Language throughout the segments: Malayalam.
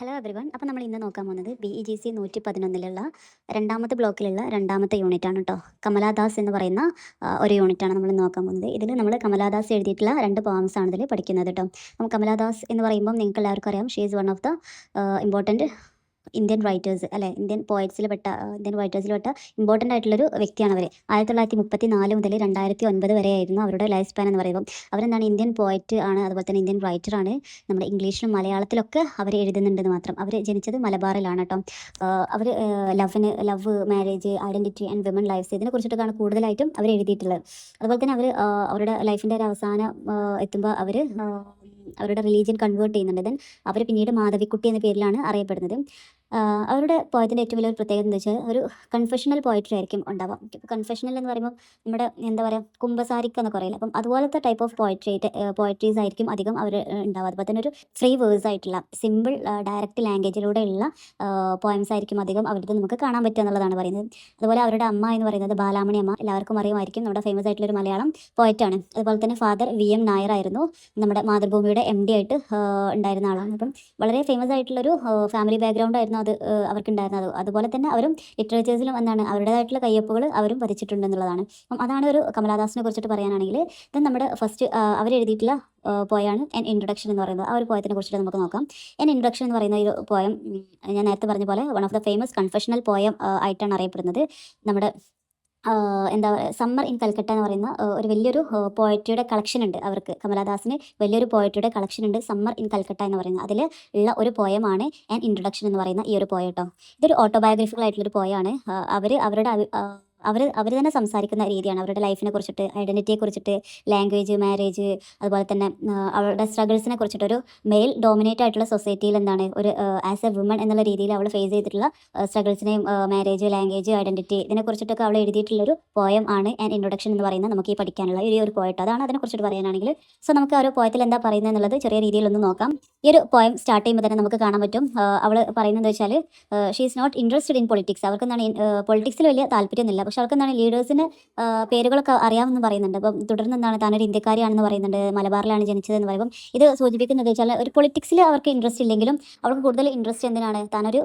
Hello everyone. അപ്പോൾ നമ്മൾ ഇന്ന് നോക്കാൻ പോകുന്നത് BEGC 111 രണ്ടാമത്തെ ബ്ലോക്കിലുള്ള രണ്ടാമത്തെ യൂണിറ്റാണ് കേട്ടോ. കമലാദാസ് എന്ന് പറയുന്ന ഒരു യൂണിറ്റാണ് നമ്മൾ നോക്കാൻ പോകുന്നത്. ഇതിൽ നമ്മൾ കമലാദാസ് എഴുതിയിട്ടുള്ള രണ്ട് പോംസ് ആണ് ഇതിൽ പഠിക്കുന്നത് കേട്ടോ. അപ്പം കമലാദാസ് എന്ന് പറയുമ്പം നിങ്ങൾക്ക് എല്ലാവർക്കും അറിയാം, she is one of the important Indian writers അല്ലെ, ഇന്ത്യൻ റൈറ്റേഴ്സിൽ പെട്ട ഇമ്പോർട്ടൻ്റ് ആയിട്ടുള്ളൊരു വ്യക്തിയാണ് അവർ. 1934 മുതൽ 2009 വരെയായിരുന്നു അവരുടെ ലൈഫ് സ്പാൻ എന്ന് പറയുമ്പോൾ. അവരെന്താണ്, ഇന്ത്യൻ പോയറ്റ് ആണ്, അതുപോലെ തന്നെ ഇന്ത്യൻ റൈറ്ററാണ്. നമ്മുടെ ഇംഗ്ലീഷിലും മലയാളത്തിലൊക്കെ അവർ എഴുതുന്നുണ്ടെന്ന് മാത്രം. അവർ ജനിച്ചത് മലബാറിലാണ് കേട്ടോ. അവർ love, marriage, identity and women life's ഇതിനെ കുറിച്ചിട്ടൊക്കെയാണ് കൂടുതലായിട്ടും അവർ എഴുതിയിട്ടുള്ളത്. അതുപോലെ തന്നെ അവർ അവരുടെ ലൈഫിൻ്റെ ഒരു അവസാനം എത്തുമ്പോൾ അവർ അവരുടെ റിലീജിയൻ കൺവേർട്ട് ചെയ്യുന്നുണ്ട്. ദെൻ അവർ പിന്നീട് മാധവിക്കുട്ടി എന്ന പേരിലാണ് അറിയപ്പെടുന്നത്. അവരുടെ പോയത്തിൻ്റെ ഏറ്റവും വലിയൊരു പ്രത്യേകത എന്ന് വെച്ചാൽ ഒരു കൺഫെഷണൽ പോയട്രി ആയിരിക്കും ഉണ്ടാവാം. കൺഫെഷണൽ എന്ന് പറയുമ്പോൾ നമ്മുടെ എന്താ പറയുക, കുമ്പസാരിക്ക എന്നൊക്കെ പറയില്ല. അപ്പം അതുപോലത്തെ ടൈപ്പ് ഓഫ് പോയട്രീസ് ആയിരിക്കും അധികം അവർ ഉണ്ടാവുക. അതുപോലെ തന്നെ ഒരു ഫ്രീ വേഴ്സ് ആയിട്ടുള്ള സിമ്പിൾ ഡയറക്റ്റ് ലാംഗ്വേജിലൂടെയുള്ള പോയംസ് ആയിരിക്കും അധികം അവരുടെ നമുക്ക് കാണാൻ പറ്റുക എന്നുള്ളതാണ് പറയുന്നത്. അതുപോലെ അവരുടെ അമ്മ എന്ന് പറയുന്നത് ബാലാമണി അമ്മ, എല്ലാവർക്കും അറിയുമായിരിക്കും, നമ്മുടെ ഫേമസ് ആയിട്ടുള്ളൊരു മലയാളം പോയറ്റാണ്. അതുപോലെ തന്നെ ഫാദർ VM നായർ ആയിരുന്നു നമ്മുടെ മാതൃഭൂമിയുടെ MD ആയിട്ട് ഉണ്ടായിരുന്ന ആളാണ്. അപ്പം വളരെ ഫേമസ് ആയിട്ടുള്ളൊരു ഫാമിലി ബാക്ക്ഗ്രൗണ്ട് ആയിരുന്നു അത് അവർക്കുണ്ടായിരുന്നത്. അതുപോലെ തന്നെ അവരും ലിറ്ററേച്ചേഴ്സിലും എന്താണ് അവരുടേതായിട്ടുള്ള കയ്യൊപ്പുകൾ അവരും പതിച്ചിട്ടുണ്ടെന്നുള്ളതാണ്. അപ്പം അതാണ് ഒരു കമലാദാസിനെ കുറിച്ചിട്ട് പറയാനാണെങ്കിൽ. ഇത് നമ്മുടെ ഫസ്റ്റ് അവരെഴുതിയിട്ടുള്ള പോയാണ് എൻ ഇൻട്രൊഡക്ഷൻ എന്ന് പറയുന്നത്. ആ ഒരു പോയത്തിനെ കുറിച്ചിട്ട് നമുക്ക് നോക്കാം. എൻ ഇൻട്രൊഡക്ഷൻ എന്ന് പറയുന്ന ഒരു പോയം ഞാൻ നേരത്തെ പറഞ്ഞ പോലെ one of the famous confessional poem ആയിട്ടാണ് അറിയപ്പെടുന്നത്. നമ്മുടെ എന്താ പറയുക, സമ്മർ ഇൻ കൽക്കട്ട എന്ന് പറയുന്ന ഒരു വലിയൊരു പോയട്രിയുടെ കളക്ഷൻ ഉണ്ട് അവർക്ക്. കമലാദാസിന് വലിയൊരു പോയട്രിയുടെ കളക്ഷൻ ഉണ്ട്, സമ്മർ ഇൻ കൽക്കട്ട എന്ന് പറയുന്നത്. അതിൽ ഉള്ള ഒരു പോയമാണ് ആൻ ഇൻട്രൊഡക്ഷൻ എന്ന് പറയുന്ന ഈ ഒരു പോയം കേട്ടോ. ഇതൊരു ഓട്ടോബയോഗ്രഫിക്കൽ ആയിട്ടുള്ളൊരു പോയാണ്. അവർ തന്നെ സംസാരിക്കുന്ന രീതിയാണ് അവരുടെ ലൈഫിനെ കുറിച്ചിട്ട്, ഐഡൻറ്റിറ്റിയെ കുറിച്ചിട്ട്, ലാംഗ്വേജ്, മാരേജ്, അതുപോലെ തന്നെ അവളുടെ സ്ട്രഗിൾസിനെ കുറിച്ചിട്ട്. ഒരു മെയിൽ ഡോമിനേറ്റ് ആയിട്ടുള്ള സൊസൈറ്റിയിൽ എന്താണ് ഒരു ആസ് എ വുമൺ എന്നുള്ള രീതിയിൽ അവൾ ഫേസ് ചെയ്തിട്ടുള്ള സ്ട്രഗിൾസിനെയും മാരേജ്, ലാംഗ്വേജ്, ഐഡൻറ്റിറ്റി ഇതിനെക്കുറിച്ചിട്ടൊക്കെ അവൾ എഴുതിയിട്ടുള്ളൊരു പോയം ആണ് ആൻ ഇൻട്രൊഡക്ഷൻ എന്ന് പറയുന്നത്. നമുക്ക് ഈ പഠിക്കാനുള്ള ഈ ഒരു പോയറ്റ് അതാണ്. അതിനെക്കുറിച്ചിട്ട് പറയാനാണെങ്കിൽ സോ നമുക്ക് ആ ഒരു പോയത്തിൽ എന്താ പറയുന്നത് എന്നുള്ളത് ചെറിയ രീതിയിലൊന്ന് നോക്കാം. ഈ ഒരു പോയം സ്റ്റാർട്ട് ചെയ്യുമ്പോൾ തന്നെ നമുക്ക് കാണാൻ പറ്റും അവൾ പറയുന്നത് വെച്ചാൽ she is not interested in politics. അവർക്ക് എന്താണ് പൊളിറ്റിക്സിൽ വലിയ താല്പര്യമൊന്നുമില്ല. പക്ഷെ അവർക്ക് എന്താണ് ലീഡേഴ്സിന് പേരുകളൊക്കെ അറിയാമെന്ന് പറയുന്നുണ്ട്. അപ്പം തുടർന്ന് എന്താണ് താനൊരു ഇന്ത്യക്കാരിയാണെന്ന് പറയുന്നുണ്ട്, മലബാറിലാണ് ജനിച്ചതെന്ന് പറയുമ്പം. ഇത് സൂചിപ്പിക്കുന്നത് വെച്ചാൽ ഒരു പൊളിറ്റിക്സിൽ അവർക്ക് ഇൻട്രസ്റ്റ് ഇല്ലെങ്കിലും അവർക്ക് കൂടുതൽ ഇൻട്രസ്റ്റ് എന്തിനാണ്, താനൊരു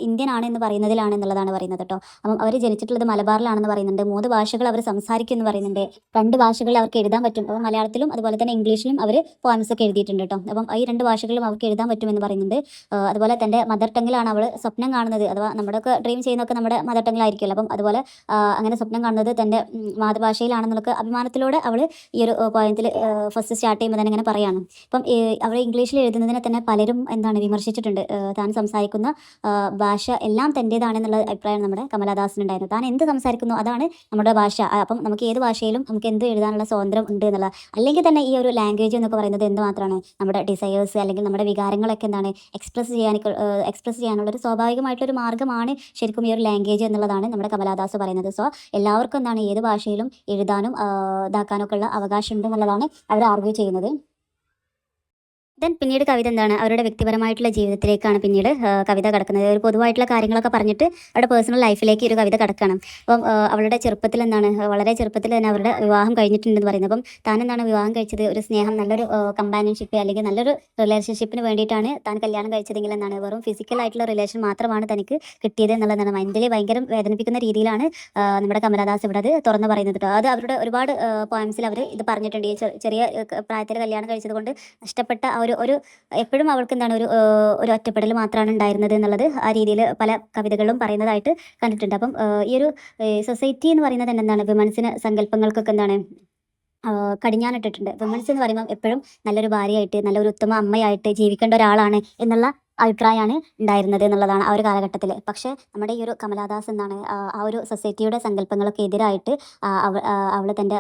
ഇന്ത്യൻ ആണ് എന്ന് പറയുന്നതിലാണ് എന്നുള്ളതാണ് പറയുന്നത് കേട്ടോ. അപ്പം അവർ ജനിച്ചിട്ടുള്ളത് മലബാറിലാണെന്ന് പറയുന്നുണ്ട്. 3 ഭാഷകൾ അവർ സംസാരിക്കും എന്ന് പറയുന്നുണ്ട്. 2 ഭാഷകളിൽ അവർക്ക് എഴുതാൻ പറ്റും. അപ്പം മലയാളത്തിലും അതുപോലെ തന്നെ ഇംഗ്ലീഷിലും അവർ പോയംസ് ഒക്കെ എഴുതിയിട്ടുണ്ട് കേട്ടോ. അപ്പം ഈ 2 ഭാഷകളിലും അവർക്ക് എഴുതാൻ പറ്റുമെന്ന് പറയുന്നുണ്ട്. അതുപോലെ തൻ്റെ മദർ ടങ്ങിലാണ് അവൾ സ്വപ്നം കാണുന്നത്. അഥവാ നമ്മുടെയൊക്കെ ഡ്രീം ചെയ്യുന്നതൊക്കെ നമ്മുടെ മദർ ടങ്ങിലായിരിക്കുമല്ലോ. അപ്പം അതുപോലെ അങ്ങനെ സ്വപ്നം കാണുന്നത് തൻ്റെ മാതൃഭാഷയിലാണെന്നുള്ള അഭിമാനത്തിലൂടെ അവൾ ഈ ഒരു പോയത്തിൽ ഫസ്റ്റ് സ്റ്റാർട്ട് ചെയ്യുമ്പോൾ തന്നെ ഇങ്ങനെ പറയാണ്. ഇപ്പം അവൾ ഇംഗ്ലീഷിൽ എഴുതുന്നതിനെ തന്നെ പലരും എന്താണ് വിമർശിച്ചിട്ടുണ്ട്. താൻ സംസാരിക്കുന്ന ഭാഷ എല്ലാം തൻ്റേതാണെന്നുള്ള അഭിപ്രായമാണ് നമ്മുടെ കമലാദാസിനുണ്ടായിരുന്നത്. താൻ എന്ത് സംസാരിക്കുന്നു അതാണ് നമ്മുടെ ഭാഷ. അപ്പം നമുക്ക് ഏത് ഭാഷയിലും നമുക്ക് എന്ത് എഴുതാനുള്ള സ്വാതന്ത്ര്യം ഉണ്ട് എന്നുള്ള. അല്ലെങ്കിൽ തന്നെ ഈ ഒരു ലാംഗ്വേജ് എന്നൊക്കെ പറയുന്നത് എന്ത് മാത്രമാണ്, നമ്മുടെ ഡിസയേഴ്സ് അല്ലെങ്കിൽ നമ്മുടെ വികാരങ്ങളൊക്കെ എന്താണ് എക്സ്പ്രസ് ചെയ്യാനുള്ള ഒരു സ്വാഭാവികമായിട്ടൊരു മാർഗ്ഗമാണ് ശരിക്കും ഈ ഒരു ലാംഗ്വേജ് എന്നുള്ളതാണ് നമ്മുടെ കമലാദാസ് പറയുന്നത്. സോ എല്ലാവർക്കും എന്താണ് ഏത് ഭാഷയിലും എഴുതാനും ഇതാക്കാനും ഒക്കെ ഉള്ള അവകാശം ഉണ്ട് എന്നുള്ളതാണ് അവർ ആർഗ്യൂ ചെയ്യുന്നത്. ദെൻ പിന്നീട് കവിത എന്താണ് അവരുടെ വ്യക്തിപരമായിട്ടുള്ള ജീവിതത്തിലേക്കാണ് പിന്നീട് കവിത കിടക്കുന്നത്. ഒരു പൊതുവായിട്ടുള്ള കാര്യങ്ങളൊക്കെ പറഞ്ഞിട്ട് അവരുടെ പേഴ്സണൽ ലൈഫിലേക്ക് ഒരു കവിത കിടക്കണം. അപ്പം അവളുടെ ചെറുപ്പത്തിൽ എന്താണ്, വളരെ ചെറുപ്പത്തിൽ തന്നെ അവരുടെ വിവാഹം കഴിഞ്ഞിട്ടുണ്ടെന്ന് പറയുന്നത്. അപ്പം താൻ എന്താണ് വിവാഹം കഴിച്ചത് ഒരു സ്നേഹം, നല്ലൊരു കമ്പാനിയൻഷിപ്പ് അല്ലെങ്കിൽ നല്ലൊരു റിലേഷൻഷിപ്പിന് വേണ്ടിയിട്ടാണ് താൻ കല്യാണം കഴിച്ചതെങ്കിൽ എന്താണ് വെറും ഫിസിക്കൽ ആയിട്ടുള്ള റിലേഷൻ മാത്രമാണ് തനിക്ക് കിട്ടിയത് എന്നുള്ളതാണ്. മെൻ്റലി ഭയങ്കര വേദനിപ്പിക്കുന്ന രീതിയിലാണ് നമ്മുടെ കമലാദാസ് ഇവിടെ അത് തുറന്ന് പറയുന്നത്. അത് അവരുടെ ഒരുപാട് പോയംസിൽ അവർ ഇത് പറഞ്ഞിട്ടുണ്ട്. ഈ ചെറിയ പ്രായത്തിൽ കല്യാണം കഴിച്ചത് കൊണ്ട് നഷ്ടപ്പെട്ട ഒരു എപ്പോഴും അവൾക്ക് എന്താണ് ഒരു ഒറ്റപ്പെടൽ മാത്രമാണ് ഉണ്ടായിരുന്നത് എന്നുള്ളത് ആ രീതിയിൽ പല കവിതകളിലും പറയുന്നതായിട്ട് കണ്ടിട്ടുണ്ട്. അപ്പം ഈ ഒരു സൊസൈറ്റി എന്ന് പറയുന്നത് എന്താണ് വിമൻസിന് സങ്കല്പങ്ങൾക്കൊക്കെ എന്താണ് കടിഞ്ഞാണിട്ടിട്ടുണ്ട്. വിമൻസ് എന്ന് പറയുമ്പോൾ എപ്പോഴും നല്ലൊരു ഭാര്യയായിട്ട്, നല്ലൊരു ഉത്തമ അമ്മയായിട്ട് ജീവിക്കേണ്ട ഒരാളാണ് എന്നുള്ള അഭിപ്രായമാണ് ഉണ്ടായിരുന്നത് എന്നുള്ളതാണ് ആ ഒരു കാലഘട്ടത്തിൽ. പക്ഷേ നമ്മുടെ ഈ ഒരു കമലാദാസ് എന്താണ് ആ ഒരു സൊസൈറ്റിയുടെ സങ്കല്പങ്ങളൊക്കെ എതിരായിട്ട് അവൾ തൻ്റെ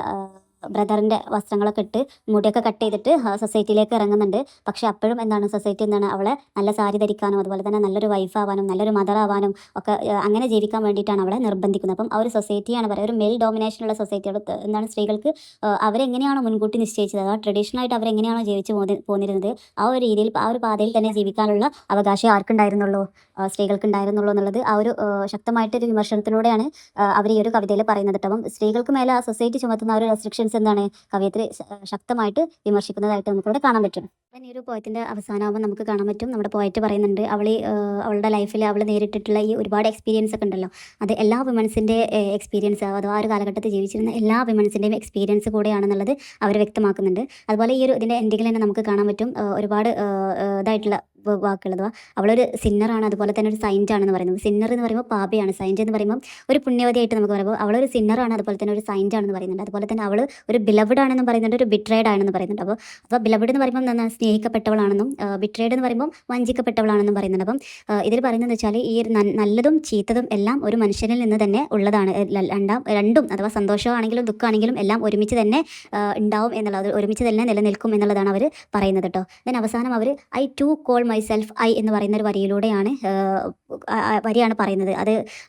ബ്രദറിൻ്റെ വസ്ത്രങ്ങളൊക്കെ ഇട്ട് മുടിയൊക്കെ കട്ട് ചെയ്തിട്ട് സൊസൈറ്റിയിലേക്ക് ഇറങ്ങുന്നുണ്ട്. പക്ഷേ അപ്പോഴും എന്താണ് സൊസൈറ്റി എന്താണ് അവളെ നല്ല സാരി ധരിക്കാനും അതുപോലെ തന്നെ നല്ലൊരു വൈഫാവാനും നല്ലൊരു മദർ ആവാനും ഒക്കെ അങ്ങനെ ജീവിക്കാൻ വേണ്ടിയിട്ടാണ് അവളെ നിർബന്ധിക്കുന്നത്. അപ്പം ആ ഒരു സൊസൈറ്റിയാണ് പറയുക, ഒരു മെയിൽ ഡോമിനേഷനുള്ള സൊസൈറ്റിയോട് എന്താണ് സ്ത്രീകൾക്ക് അവരെങ്ങനെയാണോ മുൻകൂട്ടി നിശ്ചയിച്ചത്, ആ ട്രഡീഷണലായിട്ട് അവരെങ്ങനെയാണോ ജീവിച്ച് പോന്നിരുന്നത് ആ ഒരു രീതിയിൽ ആ ഒരു പാതയിൽ തന്നെ ജീവിക്കാനുള്ള അവകാശം ആർക്കുണ്ടായിരുന്നുള്ളൂ, സ്ത്രീകൾക്കുണ്ടായിരുന്നുള്ളൂ എന്നുള്ളത് ആ ഒരു ശക്തമായിട്ടൊരു വിമർശനത്തിലൂടെയാണ് അവർ ഈ ഒരു കവിതയിൽ പറയുന്നത്. അപ്പം സ്ത്രീകൾക്ക് മേലെ ആ സൊസൈറ്റി ചുമത്തുന്ന ഒരു റെസ്ട്രിക്ഷൻസ് എക്സ്പീരിയൻസ് എന്താണ് കവയത്രി ശക്തമായിട്ട് വിമർശിക്കുന്നതായിട്ട് നമുക്കിവിടെ കാണാൻ പറ്റും. ഈ ഒരു പോയത്തിൻ്റെ അവസാനമാകുമ്പോൾ നമുക്ക് കാണാൻ പറ്റും നമ്മുടെ പോയറ്റ് പറയുന്നുണ്ട് അവളുടെ ലൈഫിൽ അവൾ നേരിട്ടിട്ടുള്ള ഈ ഒരുപാട് എക്സ്പീരിയൻസ് ഒക്കെ ഉണ്ടല്ലോ, അത് എല്ലാ വിമൻസിൻ്റെ എക്സ്പീരിയൻസ്, അഥവാ ആ ഒരു കാലഘട്ടത്തിൽ ജീവിച്ചിരുന്ന എല്ലാ വിമൻസിൻ്റെയും എക്സ്പീരിയൻസ് കൂടെയാണെന്നുള്ളത് അവർ വ്യക്തമാക്കുന്നുണ്ട്. അതുപോലെ ഈ ഒരു ഇതിൻ്റെ എൻഡിങ്ങിൽ തന്നെ നമുക്ക് കാണാൻ പറ്റും ഒരുപാട് ഇതായിട്ടുള്ള വാക്കുകൾ. അവളൊരു സിന്നറാണ്, അതുപോലെ തന്നെ ഒരു സൈൻറ്റ് ആണെന്ന് പറയുന്നത്. സിന്നർ എന്ന് പറയുമ്പോൾ പാപിയാണ്, സൈൻറ്റ് എന്ന് പറയുമ്പോൾ ഒരു പുണ്യവതിയായിട്ട് നമുക്ക് പറയുമ്പോൾ അവളൊരു സിന്നറാണ്, അതുപോലെ തന്നെ ഒരു സൈൻറ്റ് ആണെന്ന് പറയുന്നുണ്ട്. അതുപോലെ തന്നെ അവൾ ഒരു ബിലവഡ് ആണെന്നും പറയുന്നുണ്ട്, ഒരു ബിട്രേഡ് ആണെന്ന് പറയുന്നുണ്ട്. അപ്പോൾ ബിലവഡ് എന്ന് പറയുമ്പോൾ എന്താണ് സ്നേഹിക്കപ്പെട്ടവളാണെന്നും ബിട്രേഡ് എന്ന് പറയുമ്പോൾ വഞ്ചിക്കപ്പെട്ടവളാണെന്നും പറയുന്നുണ്ട്. അപ്പം ഇതിൽ പറയുന്നത് വെച്ചാൽ ഈ നല്ലതും ചീത്തതും എല്ലാം ഒരു മനുഷ്യനിൽ നിന്ന് തന്നെ ഉള്ളതാണ്. രണ്ടും അഥവാ സന്തോഷമാണെങ്കിലും ദുഃഖമാണെങ്കിലും എല്ലാം ഒരുമിച്ച് തന്നെ ഉണ്ടാവും എന്നുള്ളത്, ഒരുമിച്ച് തന്നെ നിലനിൽക്കും എന്നുള്ളതാണ് അവർ പറയുന്നത് കേട്ടോ. ദെൻ അവസാനം അവർ I too call myself I എന്ന് പറയുന്ന ഒരു വരിയിലൂടെയാണ് വരിയാണ് പറയുന്നത്.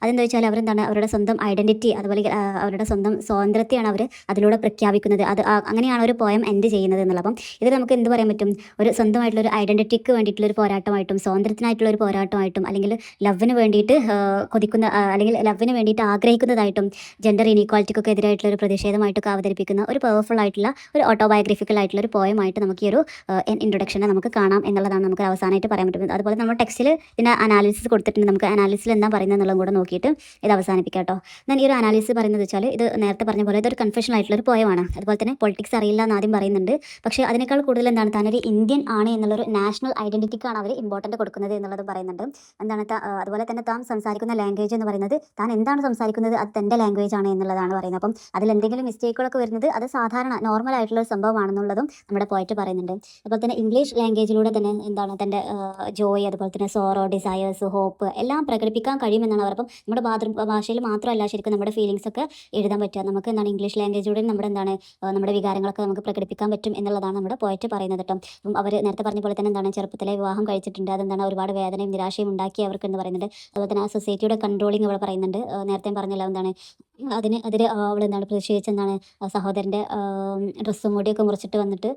അതെന്താ വെച്ചാൽ അവരെന്താണ് അവരുടെ സ്വന്തം ഐഡൻറ്റിറ്റി, അതുപോലെ അവരുടെ സ്വന്തം സ്വാതന്ത്ര്യത്തെയാണ് അവർ അതിലൂടെ പ്രഖ്യാപിക്കുന്നത്. അങ്ങനെയാണ് ഒരു പോയം എൻഡ് ചെയ്യുന്നത് എന്നുള്ളത്. അപ്പം ഇത് നമുക്ക് എന്ത് പറയാൻ പറ്റും, ഒരു സ്വന്തമായിട്ടുള്ള ഒരു ഐഡൻറ്റിറ്റിക്ക് വേണ്ടിയിട്ടുള്ളൊരു പോരാട്ടമായിട്ടും സ്വാതന്ത്ര്യത്തിനായിട്ടുള്ള ഒരു പോരാട്ടമായിട്ടും അല്ലെങ്കിൽ ലവിന് വേണ്ടിയിട്ട് കൊതിക്കുന്ന അല്ലെങ്കിൽ ലവിന് വേണ്ടിയിട്ട് ആഗ്രഹിക്കുന്നതായിട്ടും ജെൻഡർ ഇനീക്വാലിറ്റിക്കൊക്കെ എതിരായിട്ടുള്ള ഒരു പ്രതിഷേധമായിട്ടൊക്കെ അവതരിപ്പിക്കുന്ന ഒരു പവർഫുൾ ആയിട്ടുള്ള ഒരു ഓട്ടോബയോഗ്രഫിക്കൽ ആയിട്ടുള്ള ഒരു പോയമായിട്ട് നമുക്ക് ഈ ഒരു ഇൻട്രൊഡക്ഷനെ നമുക്ക് കാണാം എന്നുള്ളതാണ് നമുക്ക് അവസാനമായിട്ട് പറയാൻ പറ്റുന്നത്. അതുപോലെ നമ്മൾ ടെക്സ്റ്റിൽ ഇതിൻ്റെ അനാലിസിസ് കൊടുത്തിട്ടുണ്ട്. നമുക്ക് അനാലിസിൽ എന്താ പറയുന്നത് എന്നുള്ളതും കൂടെ നോക്കിയിട്ട് ഇത് അവസാനിപ്പിക്കാം കേട്ടോ. ഞാൻ ഈ ഒരു അനാലിസിസ് പറയുന്നത് വെച്ചാൽ ഇത് നേരത്തെ പറഞ്ഞ പോലെ ഇതൊരു കൺഫെഷൻ ആയിട്ടുള്ള ഒരു പോയമാണ്. അതുപോലെ തന്നെ പൊളിറ്റിക്സ് അറിയില്ല എന്ന് ആദ്യം പറയുന്നുണ്ട്. പക്ഷേ അതിനേക്കാൾ കൂടുതൽ എന്താണ് താനൊരു ഇന്ത്യൻ ആണ് എന്നുള്ളൊരു നാഷണൽ ഐഡൻറ്റിറ്റിക്കാണ് അവർ ഇമ്പോർട്ടൻറ്റ് കൊടുക്കുന്നത് എന്നുള്ളത് പറയുന്നുണ്ട്. എന്താണ് അതുപോലെ തന്നെ താൻ സംസാരിക്കുന്ന ലാംഗ്വേജ് എന്ന് പറയുന്നത് താൻ എന്താണ് സംസാരിക്കുന്നത് അത് തൻ്റെ ലാംഗ്വേജ് ആണ് എന്നുള്ളതാണ് പറയുന്നത്. അപ്പം അതിൽ എന്തെങ്കിലും മിസ്റ്റേക്കുകളൊക്കെ വരുന്നത് അത് സാധാരണ നോർമൽ ആയിട്ടുള്ള ഒരു സംഭവമാണെന്നുള്ളതും നമ്മുടെ പോയിട്ട് പറയുന്നുണ്ട്. അതുപോലെ തന്നെ ഇംഗ്ലീഷ് ലാംഗ്വേജിലൂടെ തന്നെ എന്താണ് തൻ്റെ ജോയ്, അതുപോലെ തന്നെ സോറോ, ഡിസയേഴ്സ്, ഹോപ്പ് എല്ലാം പ്രകടിപ്പിക്കാൻ കഴിയുമെന്നാണ് അവർ. അപ്പം നമ്മുടെ ഭാഷയിൽ മാത്രമല്ല ശരിക്കും നമ്മുടെ ഫീലിങ്സ് ഒക്കെ എഴുതാൻ പറ്റുക. നമുക്ക് എന്താണ് ഇംഗ്ലീഷ് ലാംഗ്വേജിലൂടെ നമ്മുടെ വികാരങ്ങളൊക്കെ നമുക്ക് പ്രകടിപ്പിക്കാൻ പറ്റും എന്നുള്ളതാണ് നമ്മുടെ പോയിട്ട് പറയുന്നത് കേട്ടോ. അപ്പം അവർ നേരത്തെ പറഞ്ഞ പോലെ തന്നെ എന്താണ് ചെറുപ്പത്തിലെ വിവാഹം കഴിച്ചിട്ടുണ്ട്, അതെന്താണ് ഒരുപാട് വേദനയും നിരാശയും ഉണ്ടാക്കി അവർക്ക് എന്ന് പറയുന്നുണ്ട്. അതുപോലെ തന്നെ ആ സൊസൈറ്റിയുടെ കൺട്രോളിങ് അവൾ പറയുന്നുണ്ട്. നേരത്തെ പറഞ്ഞല്ലോ എന്താണ് അതിന് അവൾ എന്താണ് പ്രതിഷേധിച്ച് എന്താണ് സഹോദരൻ്റെ ഡ്രസ്സും കൂടിയൊക്കെ മുറിച്ചിട്ട് വന്നിട്ട്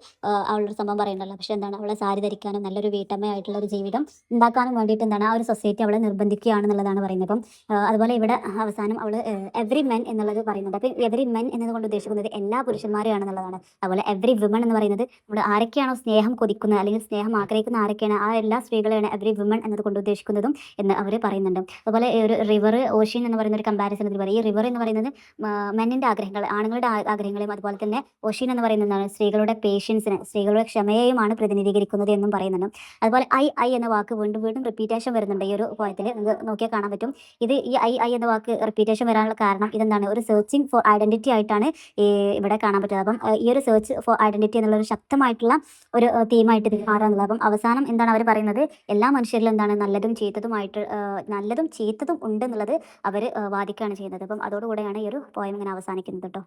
അവളുടെ സംഭവം പറയുന്നുണ്ടല്ലോ. പക്ഷേ എന്താണ് അവളെ സാരി ധരിക്കാനും നല്ലൊരു വീട്ടമ്മയായിട്ടുള്ള ഒരു ജീവിതം ഉണ്ടാക്കാനും വേണ്ടിയിട്ട് എന്താണ് ആ ഒരു സൊസൈറ്റി അവളെ നിർബന്ധിക്കുകയാണെന്നുള്ളതാണ് പറയുന്നത്. അപ്പം അതുപോലെ ഇവിടെ അവസാനം അവൾ എവറി മെൻ എന്നുള്ളത് പറയുന്നുണ്ട്. അപ്പം എവറി മെൻ എന്നതുകൊണ്ട് ഉദ്ദേശിക്കുന്നത് എല്ലാ പുരുഷന്മാരെയാണെന്നുള്ളതാണ്. അതുപോലെ എവറി വിമൺ എന്ന് പറയുന്നത് നമ്മുടെ ആരൊക്കെയാണോ സ്നേഹം കൊതിക്കുന്നത് അല്ലെങ്കിൽ സ്നേഹം ആഗ്രഹിക്കുന്ന ആരൊക്കെയാണ് ആ എല്ലാ സ്ത്രീകളെയാണ് എവറി വിമൺ എന്നതുകൊണ്ട് ഉദ്ദേശിക്കുന്നതും എന്ന് അവർ പറയുന്നുണ്ട്. അതുപോലെ ഒരു റിവർ, ഓഷ്യൻ എന്ന് പറയുന്ന ഒരു കമ്പാരിസൺ ഇതിൽ പറയും. ഈ റിവർ എന്ന് പറയുന്നത് മെന്നിൻ്റെ ആഗ്രഹങ്ങൾ, ആണുങ്ങളുടെ ആഗ്രഹങ്ങളെയും അതുപോലെ തന്നെ ഓഷ്യൻ എന്ന് പറയുന്നതാണ് സ്ത്രീകളുടെ പേഷ്യൻസിനെ, സ്ത്രീകളുടെ ക്ഷമയെയുമാണ് പ്രതിനിധീകരിക്കുന്നത് എന്നും പറയുന്നുണ്ട്. അതുപോലെ ഐ എന്ന വാക്ക് വീണ്ടും വീണ്ടും റിപ്പീറ്റേഷൻ വരുന്നുണ്ട് ഈ ഒരു പോയത്തിൽ. നിങ്ങൾക്ക് നോക്കിയാൽ കാണാൻ പറ്റും. ഈ ഐ എന്ന വാക്ക് റിപ്പീറ്റേഷൻ വരാനുള്ള കാരണം ഇതെന്താണ് ഒരു സെർച്ചിങ് ഫോർ ഐഡൻറ്റിറ്റി ആയിട്ടാണ് ഇവിടെ കാണാൻ പറ്റുന്നത്. അപ്പം ഈ ഒരു സെർച്ച് ഫോർ ഐഡൻറ്റിറ്റി എന്നുള്ളൊരു ശക്തമായിട്ടുള്ള ഒരു തീമായിട്ട് ഇത് മാറാനുള്ളത്. അപ്പം അവസാനം എന്താണ് അവർ പറയുന്നത്, എല്ലാ മനുഷ്യരിലും എന്താണ് നല്ലതും ചീത്തതും ഉണ്ടെന്നുള്ളത് അവർ വാദിക്കുകയാണ് ചെയ്യുന്നത്. അപ്പം അതോടുകൂടെയാണ് ഈ ഒരു പോയം ഇങ്ങനെ അവസാനിക്കുന്നത് കേട്ടോ.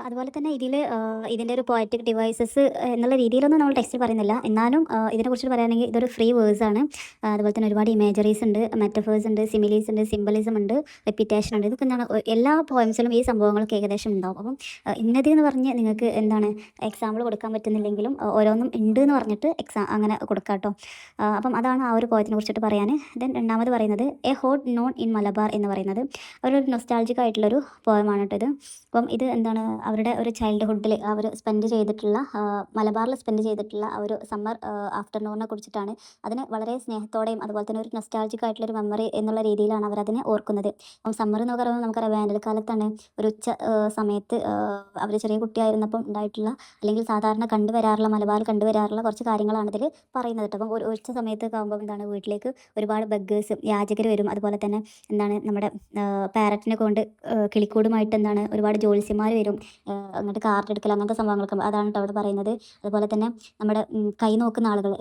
അതുപോലെ തന്നെ ഇതിൻ്റെ ഒരു പോയറ്റിക് ഡിവൈസസ് എന്നുള്ള രീതിയിലൊന്നും നമ്മൾ ടെക്സ്റ്റിൽ പറയുന്നില്ല. എന്നാലും ഇതിനെക്കുറിച്ച് പറയുകയാണെങ്കിൽ ഇതൊരു ഫ്രീ വേഴ്സാണ്. അതുപോലെ തന്നെ ഒരുപാട് ഇമേജറീസ് ഉണ്ട്, മെറ്റഫേഴ്സ് ഉണ്ട്, സിമിലീസ് ഉണ്ട്, സിംബലിസം ഉണ്ട്, റിപ്പീറ്റേഷൻ ഉണ്ട്. ഇതൊക്കെ എന്താണ് എല്ലാ പോയംസിലും ഈ സംഭവങ്ങളൊക്കെ ഏകദേശം ഉണ്ടാവും. അപ്പം ഇന്നതെന്ന് പറഞ്ഞ് നിങ്ങൾക്ക് എന്താണ് എക്സാമ്പിൾ കൊടുക്കാൻ പറ്റുന്നില്ലെങ്കിലും ഓരോന്നും ഉണ്ട് എന്ന് പറഞ്ഞിട്ട് അങ്ങനെ കൊടുക്കാം കേട്ടോ. അപ്പം അതാണ് ആ ഒരു പോയത്തിനെ കുറിച്ചിട്ട് പറയാൻ. ദെൻ രണ്ടാമത് പറയുന്നത് A hot non in Malabar എന്ന് പറയുന്നത് ഒരു നൊസ്റ്റാൾജിക് ആയിട്ടുള്ളൊരു പോയമാണ് കേട്ടോ ഇത്. അപ്പം ഇത് എന്താണ് അവരുടെ ഒരു ചൈൽഡ്ഹുഡിൽ അവർ മലബാറിൽ സ്പെൻഡ് ചെയ്തിട്ടുള്ള ആ ഒരു സമ്മർ ആഫ്റ്റർനൂണിനെ കുറിച്ചിട്ടാണ്. അതിന് വളരെ സ്നേഹത്തോടെയും അതുപോലെ തന്നെ ഒരു നൊസ്റ്റാൾജിക് ആയിട്ടുള്ളൊരു മെമ്മറി എന്നുള്ള രീതിയിലാണ് അവരതിനെ ഓർക്കുന്നത്. അപ്പം സമ്മർ എന്ന് പറയുമ്പോൾ നമുക്കറിയാം വേനൽക്കാലത്താണ് ഒരു ഉച്ച സമയത്ത് അവർ ചെറിയ കുട്ടിയായിരുന്നപ്പം ഉണ്ടായിട്ടുള്ള അല്ലെങ്കിൽ സാധാരണ മലബാറിൽ കണ്ടുവരാറുള്ള കുറച്ച് കാര്യങ്ങളാണ് ഇതിൽ പറയുന്നത് കേട്ടോ. അപ്പം ഒരു ഉച്ച സമയത്തൊക്കെ ആകുമ്പോൾ എന്താണ് വീട്ടിലേക്ക് ഒരുപാട് ബഗ്ഗേഴ്സ് യാചകർ വരും. അതുപോലെ തന്നെ എന്താണ് നമ്മുടെ പാരറ്റിനെ കൊണ്ട് കിളിക്കൂടുമായിട്ട് എന്താണ് ഒരുപാട് ജ്യോത്സ്യന്മാർ വരും. അങ്ങോട്ട് കാർഡ് എടുക്കൽ അങ്ങനത്തെ സംഭവങ്ങളൊക്കെ അതാണ് കേട്ടോ അവിടെ പറയുന്നത്. അതുപോലെ തന്നെ നമ്മുടെ കൈ നോക്കുന്ന ആളുകൾ,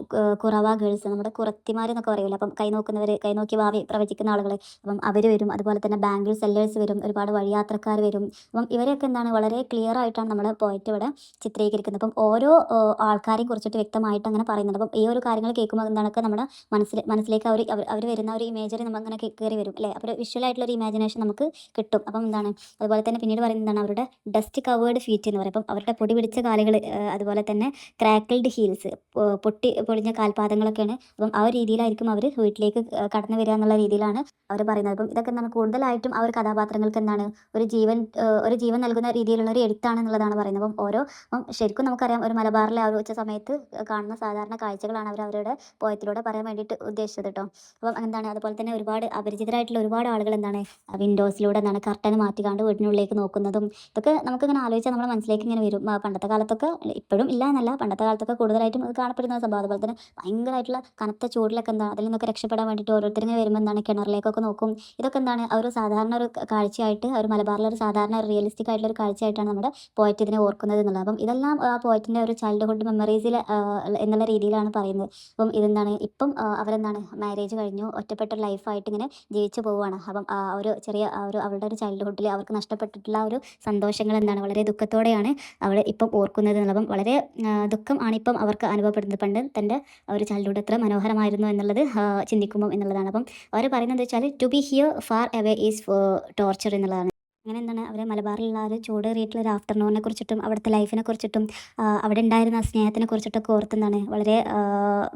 കുറവ ഗേൾസ്, നമ്മുടെ കുറത്തിമാരെന്നൊക്കെ പറയുമല്ലോ. അപ്പം കൈ നോക്കി ഭാവി പ്രവചിക്കുന്ന ആളുകൾ, അപ്പം അവർ വരും. അതുപോലെ തന്നെ ബാങ്കിൾ സെല്ലേഴ്സ് വരും, ഒരുപാട് വഴിയാത്രക്കാർ വരും. അപ്പം ഇവരെയൊക്കെ എന്താണ് വളരെ ക്ലിയർ ആയിട്ടാണ് നമ്മുടെ പോയിട്ട് ഇവിടെ ചിത്രീകരിക്കുന്നത്. അപ്പം ഓരോ ആൾക്കാരെയും കുറിച്ചിട്ട് വ്യക്തമായിട്ട് അങ്ങനെ പറയുന്നുണ്ട്. അപ്പം ഈ ഒരു കാര്യങ്ങൾ കേൾക്കുമ്പോൾ എന്താണൊക്കെ നമ്മുടെ മനസ്സിലേക്ക് അവർ വരുന്ന ഒരു ഇമേജറി നമ്മങ്ങനെ കയറി വരും അല്ലേ. അപ്പോൾ വിഷ്വലായിട്ടുള്ളൊരു ഇമാജിനേഷൻ നമുക്ക് കിട്ടും. അപ്പം എന്താണ് അതുപോലെ തന്നെ പിന്നീട് പറയുന്നത് എന്താണ് അവരുടെ ഡസ്റ്റ് ഡസ്റ്റ് കവേർഡ് ഫീറ്റ് എന്ന് പറയും. അപ്പം അവരുടെ പൊടി പിടിച്ച കാലുകൾ, അതുപോലെ തന്നെ ക്രാക്കിൾഡ് ഹീൽസ്, പൊട്ടി പൊളിഞ്ഞ കാൽപാദങ്ങളൊക്കെയാണ്. അപ്പം ആ ഒരു രീതിയിലായിരിക്കും അവർ വീട്ടിലേക്ക് കടന്നു വരിക എന്നുള്ള രീതിയിലാണ് അവർ പറയുന്നത്. അപ്പം ഇതൊക്കെ എന്താണ് കൂടുതലായിട്ടും ആ ഒരു കഥാപാത്രങ്ങൾക്ക് എന്താണ് ഒരു ജീവൻ നൽകുന്ന രീതിയിലുള്ള ഒരു എഴുത്താണെന്നുള്ളതാണ് പറയുന്നത്. അപ്പം ശരിക്കും നമുക്കറിയാം ഒരു മലബാറിലെ ആ ഒരു ഉച്ച സമയത്ത് കാണുന്ന സാധാരണ കാഴ്ചകളാണ് അവർ അവരുടെ പോയത്തിലൂടെ പറയാൻ വേണ്ടിയിട്ട് ഉദ്ദേശിച്ചത് കേട്ടോ. അപ്പം എന്താണ് അതുപോലെ തന്നെ ഒരുപാട് അപരിചിതരായിട്ടുള്ള ഒരുപാട് ആളുകൾ എന്താണ് വിൻഡോസിലൂടെ എന്താണ് കർട്ടൻ മാറ്റിക്കാണ്ട് വീടിനുള്ളിലേക്ക് നോക്കുന്നതും ഇതൊക്കെ നമുക്കിങ്ങനെ ആലോചിച്ചാൽ നമ്മുടെ മനസ്സിലേക്ക് ഇങ്ങനെ വരും. പണ്ടത്തെ കാലത്തൊക്കെ, ഇപ്പോഴും ഇല്ല എന്നല്ല, പണ്ടത്തെ കാലത്തൊക്കെ കൂടുതലായിട്ടും അത് കാണപ്പെടുന്ന സംഭവം. അതുപോലെ തന്നെ ഭയങ്കരമായിട്ടുള്ള കനത്ത ചൂടിലൊക്കെ എന്താണ് അതിൽ നിന്നൊക്കെ രക്ഷപ്പെടാൻ വേണ്ടിയിട്ട് ഓരോരുത്തരിങ്ങനെ വരുമ്പോൾ എന്താണ് കിണറിലേക്കൊക്കെ നോക്കും. ഇതൊക്കെ എന്താണ് ഒരു സാധാരണ ഒരു കാഴ്ചയായിട്ട്, ഒരു മലബാറിലെ ഒരു സാധാരണ റിയലിസ്റ്റിക് ആയിട്ടുള്ള ഒരു കാഴ്ചയായിട്ടാണ് നമ്മുടെ പോയറ്റ് ഇതിനെ ഓർക്കുന്നത് എന്നുള്ളത്. അപ്പം ഇതെല്ലാം ആ പോയറ്റിൻ്റെ ഒരു ചൈൽഡ്ഹുഡ് മെമ്മറീസിൽ എന്നുള്ള രീതിയിലാണ് പറയുന്നത്. അപ്പം ഇതെന്താണ് ഇപ്പം അവരെന്താണ് മാരേജ് കഴിഞ്ഞു ഒറ്റപ്പെട്ട ലൈഫായിട്ട് ഇങ്ങനെ ജീവിച്ചു പോവുകയാണ്. അപ്പം ആ ഒരു ചെറിയ അവളുടെ ഒരു ചൈൽഡ്ഹുഡിൽ അവർക്ക് നഷ്ടപ്പെട്ടിട്ടുള്ള ആ ഒരു സന്തോഷങ്ങൾ എന്താണ് വളരെ ദുഃഖത്തോടെയാണ് അവൾ ഇപ്പം ഓർക്കുന്നത് എന്നുള്ളത്. അപ്പം വളരെ ദുഃഖം ആണിപ്പം അവർക്ക് അനുഭവപ്പെടുന്നത്. പണ്ട് തൻ്റെ ഒരു ചൈൽഡ്ഹുഡ് എത്ര മനോഹരമായിരുന്നു എന്നുള്ളത് ചിന്തിക്കുമ്പോൾ എന്നുള്ളതാണ്. അപ്പം അവർ പറയുന്നത് വെച്ചാൽ to be here far away is torture എന്നുള്ളതാണ്. അങ്ങനെ എന്താണ് അവർ മലബാറിലുള്ള ഒരു ചൂടേറിയിട്ടുള്ള ഒരു ആഫ്റ്റർനൂണിനെ കുറിച്ചിട്ടും അവിടുത്തെ ലൈഫിനെ കുറിച്ചിട്ടും അവിടെ ഉണ്ടായിരുന്ന ആ സ്നേഹത്തിനെ കുറിച്ചിട്ടൊക്കെ ഓർത്തെന്താണ് വളരെ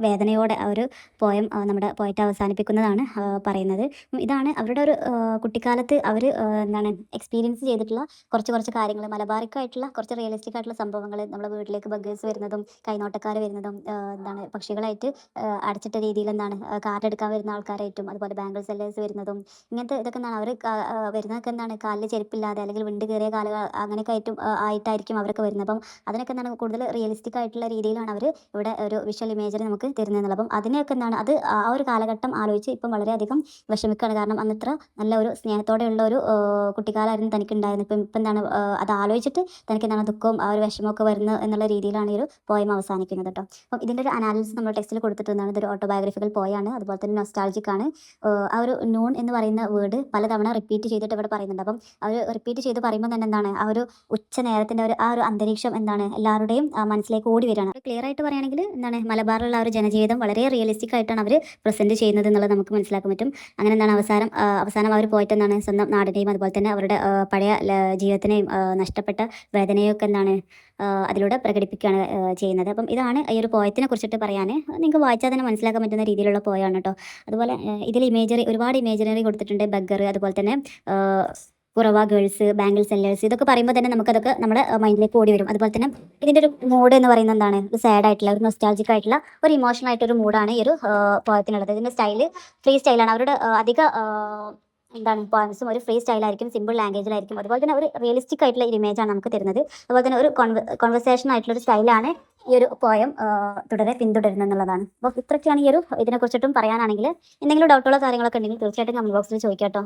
വേദനയോടെ ആ ഒരു പോയം നമ്മുടെ പോയിട്ട് അവസാനിപ്പിക്കുന്നതാണ് പറയുന്നത്. ഇതാണ് അവരുടെ ഒരു കുട്ടിക്കാലത്ത് അവർ എന്താണ് എക്സ്പീരിയൻസ് ചെയ്തിട്ടുള്ള കുറച്ച് കാര്യങ്ങൾ, മലബാറിക്കായിട്ടുള്ള കുറച്ച് റിയലിസ്റ്റിക് ആയിട്ടുള്ള സംഭവങ്ങൾ, നമ്മുടെ വീട്ടിലേക്ക് ബഗ്ഗേഴ്സ് വരുന്നതും കൈനോട്ടക്കാർ വരുന്നതും എന്താണ് പക്ഷികളായിട്ട് അടച്ചിട്ട രീതിയിൽ എന്താണ് കാർഡ് എടുക്കാൻ വരുന്ന ആൾക്കാരായിട്ടും അതുപോലെ ബാംഗിൾ സെല്ലേഴ്സ് വരുന്നതും ഇങ്ങനത്തെ ഇതൊക്കെ എന്താണ് അവർ വരുന്നതൊക്കെ എന്താണ് കാലിൽ ചെരുപ്പില്ലാതെ അല്ലെങ്കിൽ വിണ്ട് കയറിയ കാലുകൾ അങ്ങനെയൊക്കെ ആയിട്ടായിരിക്കും അവരൊക്കെ വരുന്നത്. അപ്പം അതിനൊക്കെ എന്താണ് കൂടുതൽ റിയലിസ്റ്റിക് ആയിട്ടുള്ള രീതിയിലാണ് അവർ ഇവിടെ ഒരു വിഷ്വൽ ഇമേജറി നമുക്ക് തരുന്നതെന്നുള്ളത്. അപ്പം അതിനെയൊക്കെ എന്താണ് അത് ആ ഒരു കാലഘട്ടം ആലോചിച്ച് ഇപ്പം വളരെയധികം വിഷമിക്കുകയാണ്. കാരണം അന്നത്ര നല്ല ഒരു സ്നേഹത്തോടെയുള്ള ഒരു കുട്ടിക്കാലമായിരുന്നു തനിക്കുണ്ടായിരുന്നത്. ഇപ്പം എന്താണ് അത് ആലോചിച്ചിട്ട് തനിക്ക് എന്താണ് ദുഃഖവും ആ ഒരു വിഷമമൊക്കെ വരുന്നത് എന്നുള്ള രീതിയിലാണ് ഈ ഒരു പോയം അവസാനിക്കുന്നത് കേട്ടോ. അപ്പം ഇതിൻ്റെ ഒരു അനാലിസിസ് നമ്മൾ ടെക്സ്റ്റിൽ കൊടുത്തിട്ടുള്ളതാണ്. ഇതൊരു ഓട്ടോബയോഗ്രഫിക്കൽ പോയാണ്, അതുപോലെ തന്നെ നൊസ്റ്റാൾജിക് ആണ്. ആ ഒരു നൂൺ എന്ന് പറയുന്ന വേർഡ് പലതവണ റിപ്പീറ്റ് ചെയ്തിട്ട് ഇവിടെ പറയുന്നുണ്ട്. അപ്പം അവർ റിപ്പീറ്റ് ചെയ്ത് പറയുമ്പോൾ തന്നെ എന്താണ് ആ ഒരു ഉച്ച നേരത്തിൻ്റെ ഒരു അന്തരീക്ഷം എന്താണ് എല്ലാവരുടെയും മനസ്സിലേക്ക് ഓടി വരികയാണ്. ക്ലിയർ ആയിട്ട് പറയുകയാണെങ്കിൽ എന്താണ് മലബാറിലുള്ള ആ ഒരു ജനജീവിതം വളരെ റിയലിസ്റ്റിക് ആയിട്ടാണ് അവർ പ്രസൻറ്റ് ചെയ്യുന്നത് എന്നുള്ളത് നമുക്ക് മനസ്സിലാക്കാൻ പറ്റും. അങ്ങനെ എന്താണ് അവസാനം അവർ പോയിട്ട് എന്താണ് സ്വന്തം നാടിനെയും അതുപോലെ തന്നെ അവരുടെ പഴയ ജീവിതത്തിനെയും നഷ്ടപ്പെട്ട വേദനയൊക്കെ എന്താണ് അതിലൂടെ പ്രകടിപ്പിക്കുകയാണ് ചെയ്യുന്നത്. അപ്പം ഇതാണ് ഈ ഒരു പോയത്തിനെ കുറിച്ചിട്ട് പറയാൻ. നിങ്ങൾക്ക് വായിച്ചാൽ തന്നെ മനസ്സിലാക്കാൻ പറ്റുന്ന രീതിയിലുള്ള പോയാണ് കേട്ടോ. അതുപോലെ ഇതിൽ ഒരുപാട് ഇമേജിനറി കൊടുത്തിട്ടുണ്ട്. ബഗ്ഗർ, അതുപോലെ തന്നെ കുറവ ഗേൾസ്, ബാംഗിൾ സെല്ലേഴ്സ്, ഇതൊക്കെ പറയുമ്പോൾ തന്നെ നമുക്കതൊക്കെ നമ്മുടെ മൈൻഡിലേക്ക് ഓടി വരും. അതുപോലെ തന്നെ ഇതിൻ്റെ ഒരു മൂഡ് എന്ന് പറയുന്നത് എന്താണ് ഒരു സാഡ് ആയിട്ടുള്ള ഒരു നൊസ്റ്റാൾജിക് ആയിട്ടുള്ള ഒരു ഇമോഷണൽ ആയിട്ടൊരു മൂഡാണ് ഈ ഒരു പോയത്തിനുള്ളത്. ഇതിൻ്റെ സ്റ്റൈല് ഫ്രീ സ്റ്റൈലാണ്. അവരുടെ അധിക എന്താണ് പോയംസും ഒരു ഫ്രീ സ്റ്റൈലായിരിക്കും, സിമ്പിൾ ലാംഗ്വേജിലായിരിക്കും. അതുപോലെ തന്നെ ഒരു റിയലിസ്റ്റിക് ആയിട്ടുള്ള ഒരു ഇമേജാണ് നമുക്ക് തരുന്നത്. അതുപോലെ തന്നെ ഒരു കോൺവെർസേഷൻ ആയിട്ടുള്ള ഒരു സ്റ്റൈലാണ് ഈ ഒരു പോയം പിന്തുടരുന്നത് എന്നുള്ളതാണ്. അപ്പോൾ ഇത്രയൊക്കെയാണ് ഈ ഒരു ഇതിനെക്കുറിച്ചിട്ടും പറയാനാണെങ്കിൽ. എന്തെങ്കിലും ഡൗട്ടുള്ള കാര്യങ്ങളൊക്കെ ഉണ്ടെങ്കിൽ തീർച്ചയായിട്ടും കമൻറ്റ് ബോക്സിൽ ചോദിക്കാം കേട്ടോ.